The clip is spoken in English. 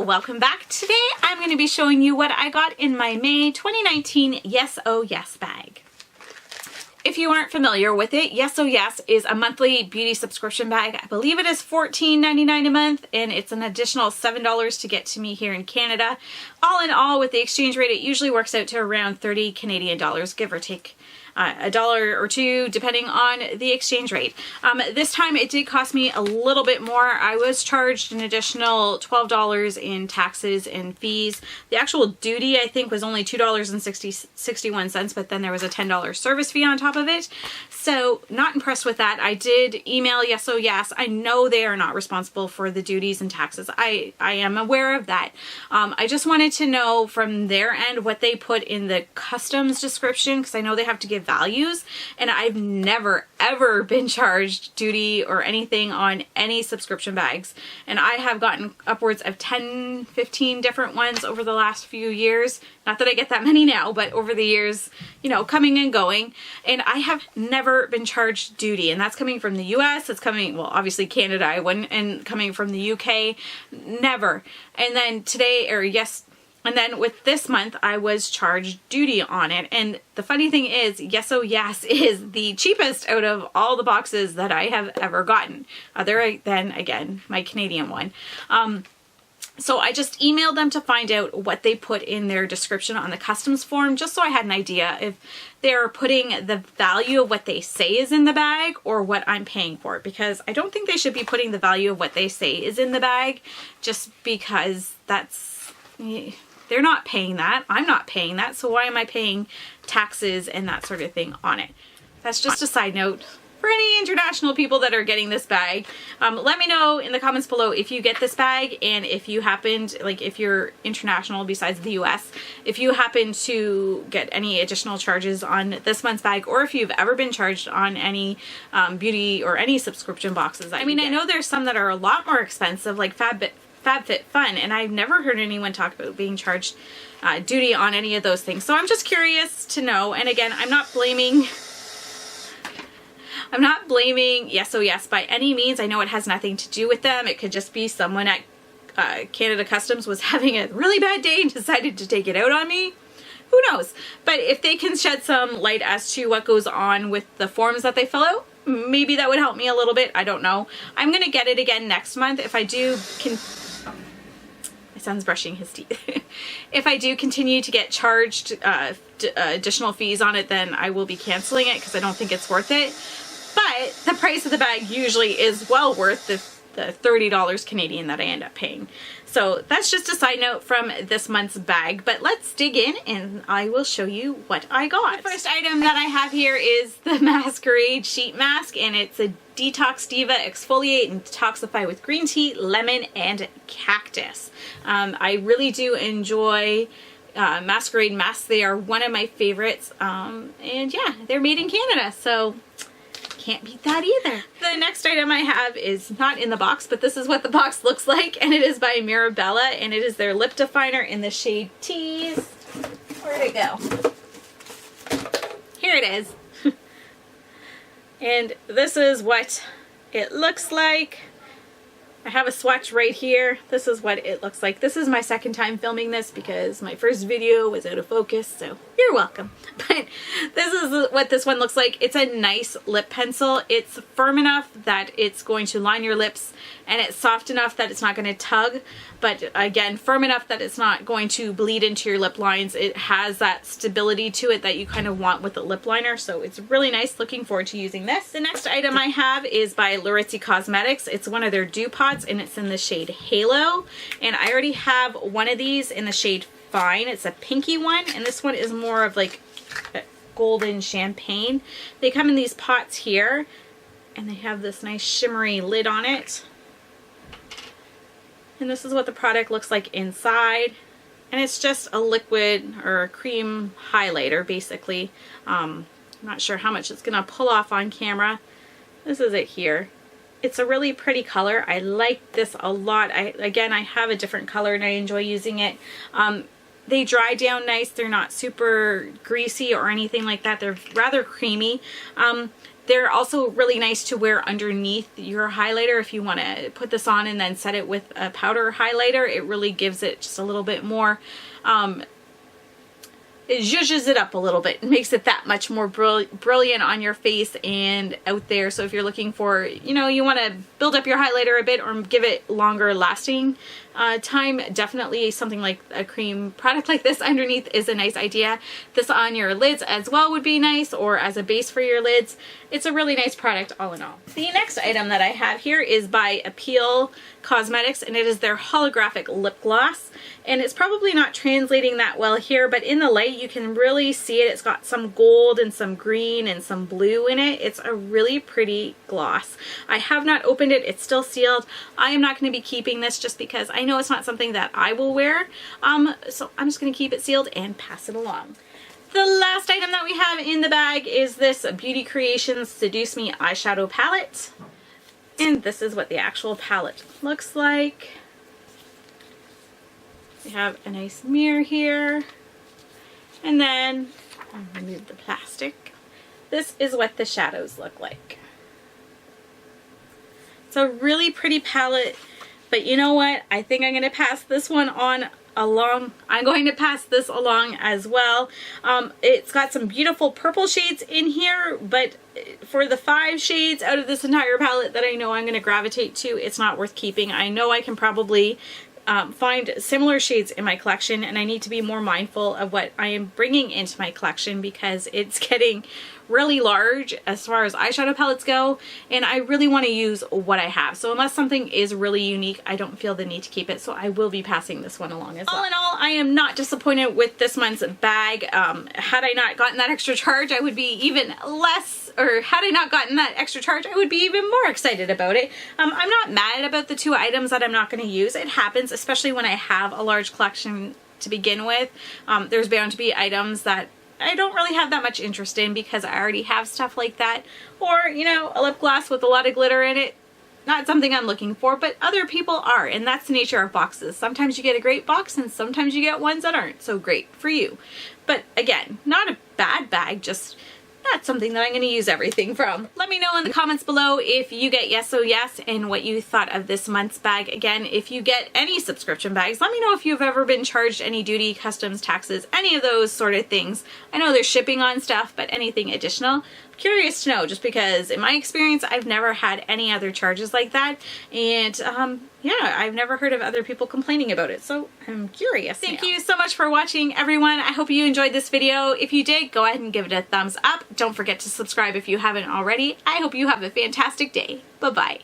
welcome back. Today I'm going to be showing you what I got in my May 2019 Yes Oh Yas bag. If you aren't familiar with it, Yes Oh Yas is a monthly beauty subscription bag. I believe it is $14.99 a month, and it's an additional $7 to get to me here in Canada. All in all, with the exchange rate, it usually works out to around 30 Canadian dollars, give or take a dollar or two, depending on the exchange rate. This time it did cost me a little bit more. I was charged an additional $12 in taxes and fees. The actual duty, I think, was only $2.61, but then there was a $10 service fee on top of it. So not impressed with that. I did email Yes Oh Yas. I know they are not responsible for the duties and taxes. I am aware of that. I just wanted to know from their end what they put in the customs description, because I know they have to give values, and I've never ever been charged duty or anything on any subscription bags, and I have gotten upwards of 10-15 different ones over the last few years. Not that I get that many now, but over the years, you know, coming and going, and I have never been charged duty, and that's coming from the US, it's coming, well, obviously Canada, I wouldn't, and coming from the UK, never. And then today, or and then with this month, I was charged duty on it. And the funny thing is, Yes Oh Yas is the cheapest out of all the boxes that I have ever gotten, other than, again, my Canadian one. So I just emailed them to find out what they put in their description on the customs form, just so I had an idea if they're putting the value of what they say is in the bag or what I'm paying for it, because I don't think they should be putting the value of what they say is in the bag, just because that's... They're not paying that. I'm not paying that. So why am I paying taxes and that sort of thing on it? That's just a side note for any international people that are getting this bag. Let me know in the comments below if you get this bag, and if you happened, like if you're international besides the US, if you happen to get any additional charges on this month's bag, or if you've ever been charged on any beauty or any subscription boxes. I mean, I know there's some that are a lot more expensive, like FabFitFun, and I've never heard anyone talk about being charged duty on any of those things. So I'm just curious to know. And again, I'm not blaming Yes Oh Yas by any means. I know it has nothing to do with them. It could just be someone at Canada Customs was having a really bad day and decided to take it out on me. Who knows? But if they can shed some light as to what goes on with the forms that they fill out, maybe that would help me a little bit. I don't know. I'm going to get it again next month. If I do... My son's brushing his teeth. If I do continue to get charged additional fees on it, then I will be canceling it, because I don't think it's worth it. But the price of the bag usually is well worth the $30 Canadian that I end up paying. So that's just a side note from this month's bag, but let's dig in and I will show you what I got. The first item that I have here is the Masquerade Sheet Mask, and it's a Detox Diva Exfoliate and Detoxify with green tea, lemon, and cactus. I really do enjoy Masquerade masks. They are one of my favorites, and yeah, they're made in Canada, so can't beat that either. The next item I have is not in the box, but this is what the box looks like, and it is by Mirabella, and it is their lip definer in the shade Tease. Where'd it go? Here it is. And this is what it looks like. I have a swatch right here. This is what it looks like. This is my second time filming this because my first video was out of focus, so you're welcome. But this is what this one looks like. It's a nice lip pencil. It's firm enough that it's going to line your lips, and it's soft enough that it's not going to tug, but again, firm enough that it's not going to bleed into your lip lines. It has that stability to it that you kind of want with a lip liner, so it's really nice. Looking forward to using this. The next item I have is by Laritzi Cosmetics. It's one of their dew pots, and it's in the shade Halo, and I already have one of these in the shade Fine. It's a pinky one, and this one is more of like a golden champagne. They come in these pots here, and they have this nice shimmery lid on it. And this is what the product looks like inside. And it's just a liquid or a cream highlighter, basically. I'm not sure how much it's going to pull off on camera. This is it here. It's a really pretty color. I like this a lot. Again, I have a different color and I enjoy using it. They dry down nice. They're not super greasy or anything like that. They're rather creamy. They're also really nice to wear underneath your highlighter if you want to put this on and then set it with a powder highlighter. It really gives it just a little bit more, it zhuzhes it up a little bit. It makes it that much more brilliant on your face and out there. So if you're looking for, you know, you want to build up your highlighter a bit or give it longer lasting time, definitely something like a cream product like this underneath is a nice idea. This on your lids as well would be nice, or as a base for your lids. It's a really nice product all in all. The next item that I have here is by Appeal Cosmetics, and it is their holographic lip gloss. And it's probably not translating that well here, but in the light you can really see it. It's got some gold and some green and some blue in it. It's a really pretty gloss. I have not opened it. It's still sealed. I am not going to be keeping this just because I know it's not something that I will wear. So I'm just going to keep it sealed and pass it along. The last item that we have in the bag is this Beauty Creations Seduce Me eyeshadow palette. And this is what the actual palette looks like. We have a nice mirror here. And then, I'll remove the plastic. This is what the shadows look like. It's a really pretty palette, but you know what? I think I'm going to pass this one on along. I'm going to pass this along as well. It's got some beautiful purple shades in here, but for the 5 shades out of this entire palette that I know I'm going to gravitate to, it's not worth keeping. I know I can probably find similar shades in my collection, and I need to be more mindful of what I am bringing into my collection because it's getting really large as far as eyeshadow palettes go, and I really want to use what I have. So unless something is really unique, I don't feel the need to keep it, so I will be passing this one along as well. All in all, I am not disappointed with this month's bag. Had I not gotten that extra charge, I would be even less, or had I not gotten that extra charge, I would be even more excited about it. I'm not mad about the 2 items that I'm not going to use. It happens, especially when I have a large collection to begin with. There's bound to be items that I don't really have that much interest in because I already have stuff like that. Or, you know, a lip gloss with a lot of glitter in it. Not something I'm looking for, but other people are, and that's the nature of boxes. Sometimes you get a great box and sometimes you get ones that aren't so great for you. But again, not a bad bag, just not something that I'm going to use everything from. Let me know in the comments below if you get Yes Oh Yes and what you thought of this month's bag. Again, if you get any subscription bags, let me know if you've ever been charged any duty, customs, taxes, any of those sort of things. I know there's shipping on stuff, but anything additional, curious to know, just because in my experience I've never had any other charges like that, and yeah, I've never heard of other people complaining about it, so I'm curious. Thank you so much for watching, everyone. I hope you enjoyed this video. If you did, go ahead and give it a thumbs up. Don't forget to subscribe if you haven't already. I hope you have a fantastic day. Bye-bye.